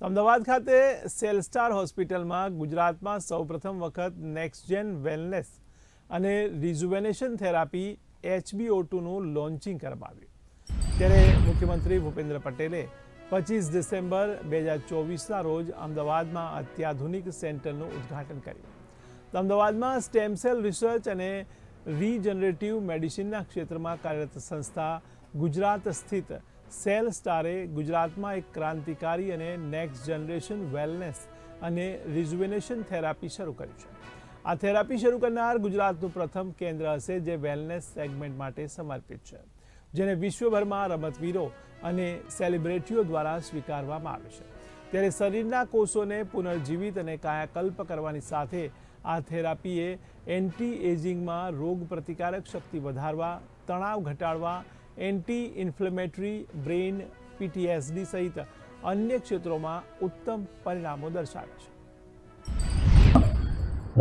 અમદાવાદ ખાતે સેલસ્ટાર હોસ્પિટલમાં ગુજરાતમાં સૌપ્રથમ વખત નેક્સ્ટજેન વેલનેસ અને રિજુવેનેશન થેરાપી HbO2નું લોન્ચિંગ કરવામાં આવ્યું ત્યારે મુખ્યમંત્રી ભૂપેન્દ્ર પટેલે 25 ડિસેમ્બર 2024ના રોજ અમદાવાદમાં અત્યાધુનિક સેન્ટરનું ઉદ્ઘાટન કર્યું। અમદાવાદમાં સ્ટેમ સેલ રિસર્ચ અને રીજનરેટિવ મેડિસિનના ક્ષેત્રમાં કાર્યરત સંસ્થા ગુજરાત સ્થિત સેલસ્ટારે ગુજરાતમાં એક ક્રાંતિકારી અને નેક્સ્ટ જનરેશન વેલનેસ અને રિજુવેનેશન થેરાપી શરૂ કરી છે। આ થેરાપી શરૂ કરનાર ગુજરાતનું પ્રથમ કેન્દ્ર હશે જે વેલનેસ સેગમેન્ટ માટે સમર્પિત છે, જેને વિશ્વભરમાં રમતવીરો અને સેલિબ્રિટીઓ દ્વારા સ્વીકારવામાં આવે છે। ત્યારે શરીરના કોષોને પુનર્જીવિત અને કાયાકલ્પ કરવાની સાથે આ થેરાપીએ એન્ટી એજિંગમાં રોગ પ્રતિકારક શક્તિ વધારવા, તણાવ ઘટાડવા, એન્ટી ઇન્ફ્લેમેટરી, બ્રેઇન, PTSD સહિત અન્ય ક્ષેત્રોમાં ઉત્તમ પરિણામો દર્શાવે છે।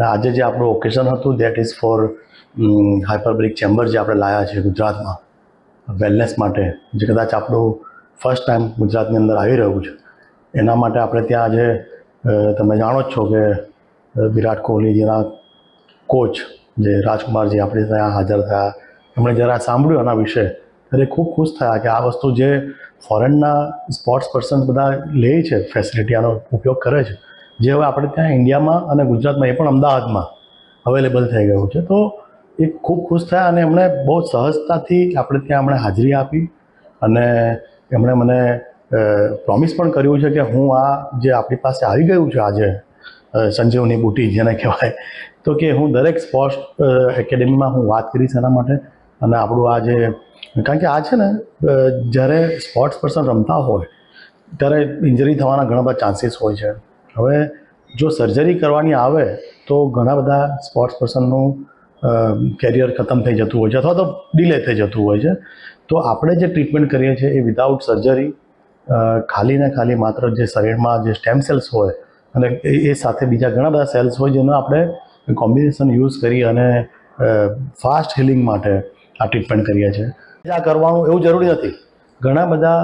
આજે જે આપણું ઓકેશન હતું દેટ ઇઝ ફોર હાઇપરબેરિક ચેમ્બર જે આપણે લાવ્યા છે ગુજરાતમાં વેલનેસ માટે, જે કદાચ આપણું ફર્સ્ટ ટાઈમ ગુજરાતની અંદર આવી રહ્યું છે। એના માટે આપણે ત્યાં આજે તમે જાણો જ છો કે વિરાટ કોહલીજીના કોચ જે રાજકુમારજી આપણે ત્યાં હાજર થયા, એમણે જરા સાંભળ્યું આના વિશે ત્યારે ખૂબ ખુશ થયા કે આ વસ્તુ જે ફોરેનના સ્પોર્ટ્સ પર્સન બધા લે છે, ફેસિલિટી આનો ઉપયોગ કરે છે, જે હવે આપણે ત્યાં ઇન્ડિયામાં અને ગુજરાતમાં એ પણ અમદાવાદમાં અવેલેબલ થઈ ગયું છે, તો એ ખૂબ ખુશ થયા અને એમણે બહુ સહજતાથી આપણે ત્યાં એમણે હાજરી આપી અને એમણે મને પ્રોમિસ પણ કર્યું છે કે હું આ જે આપણી પાસે આવી ગયું છે આજે સંજીવની બુટી જેને કહેવાય, તો કે હું દરેક સ્પોર્ટ્સ એકેડેમીમાં હું વાત કરીશ એના માટે। અને આપણું આ જે કારણ કે આ છે ને જ્યારે સ્પોર્ટ્સ પર્સન રમતા હોય ત્યારે ઇન્જરી થવાના ઘણા બધા ચાન્સીસ હોય છે। હવે જો સર્જરી કરવાની આવે તો ઘણા બધા સ્પોર્ટ્સ પર્સનનું કેરિયર ખતમ થઈ જતું હોય છે અથવા તો ડિલે થઈ જતું હોય છે। તો આપણે જે ટ્રીટમેન્ટ કરીએ છીએ એ વિધાઉટ સર્જરી, ખાલી ને ખાલી માત્ર જે શરીરમાં જે સ્ટેમ સેલ્સ હોય અને એ સાથે બીજા ઘણા બધા સેલ્સ હોય જેનો આપણે કોમ્બિનેશન યુઝ કરી અને ફાસ્ટ હિલિંગ માટે આ ટ્રીટમેન્ટ કરીએ છીએ। આ કરવાનું એવું જરૂરી નથી, ઘણા બધા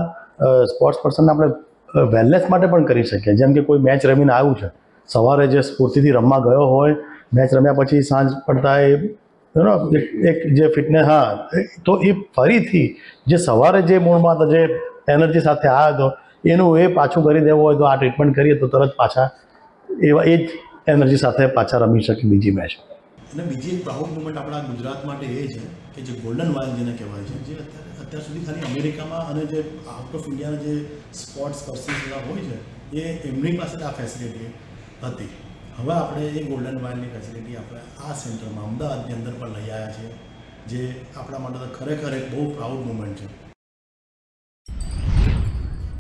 સ્પોર્ટ્સ પર્સનને આપણે વેલનેસ માટે પણ કરી શકીએ। જેમ કે કોઈ મેચ રમીને આવ્યું છે, સવારે જે સ્ફૂર્તિથી રમવા ગયો હોય, મેચ રમ્યા પછી સાંજ પડતા એક જે ફિટનેસ તો એ ફરીથી જે સવારે જે મૂળમાં હતો, જે એનર્જી સાથે આવ્યો હતો, એનું એ પાછું કરી દેવું હોય તો આ ટ્રીટમેન્ટ કરીએ તો તરત પાછા એ જ એનર્જી સાથે પાછા રમી શકે બીજી મેચ। અને બીજી એક પ્રાઉડ મુમેન્ટ આપણા ગુજરાત માટે એ છે કે જે ગોલ્ડન વાઇલ જેને કહેવાય છે, જે અત્યાર સુધી ખાલી અમેરિકામાં અને જે આઉટ ઓફ ઇન્ડિયાના જે સ્પોર્ટ્સ પર્સન્સ હોય છે એ એમની પાસે આ ફેસિલિટી હતી। હવે આપણે એ ગોલ્ડન વાઇલની ફેસિલિટી આપણે આ સેન્ટરમાં અમદાવાદની અંદર પણ લઈ આવ્યા છીએ, જે આપણા માટે તો ખરેખર એક બહુ પ્રાઉડ મુમેન્ટ છે।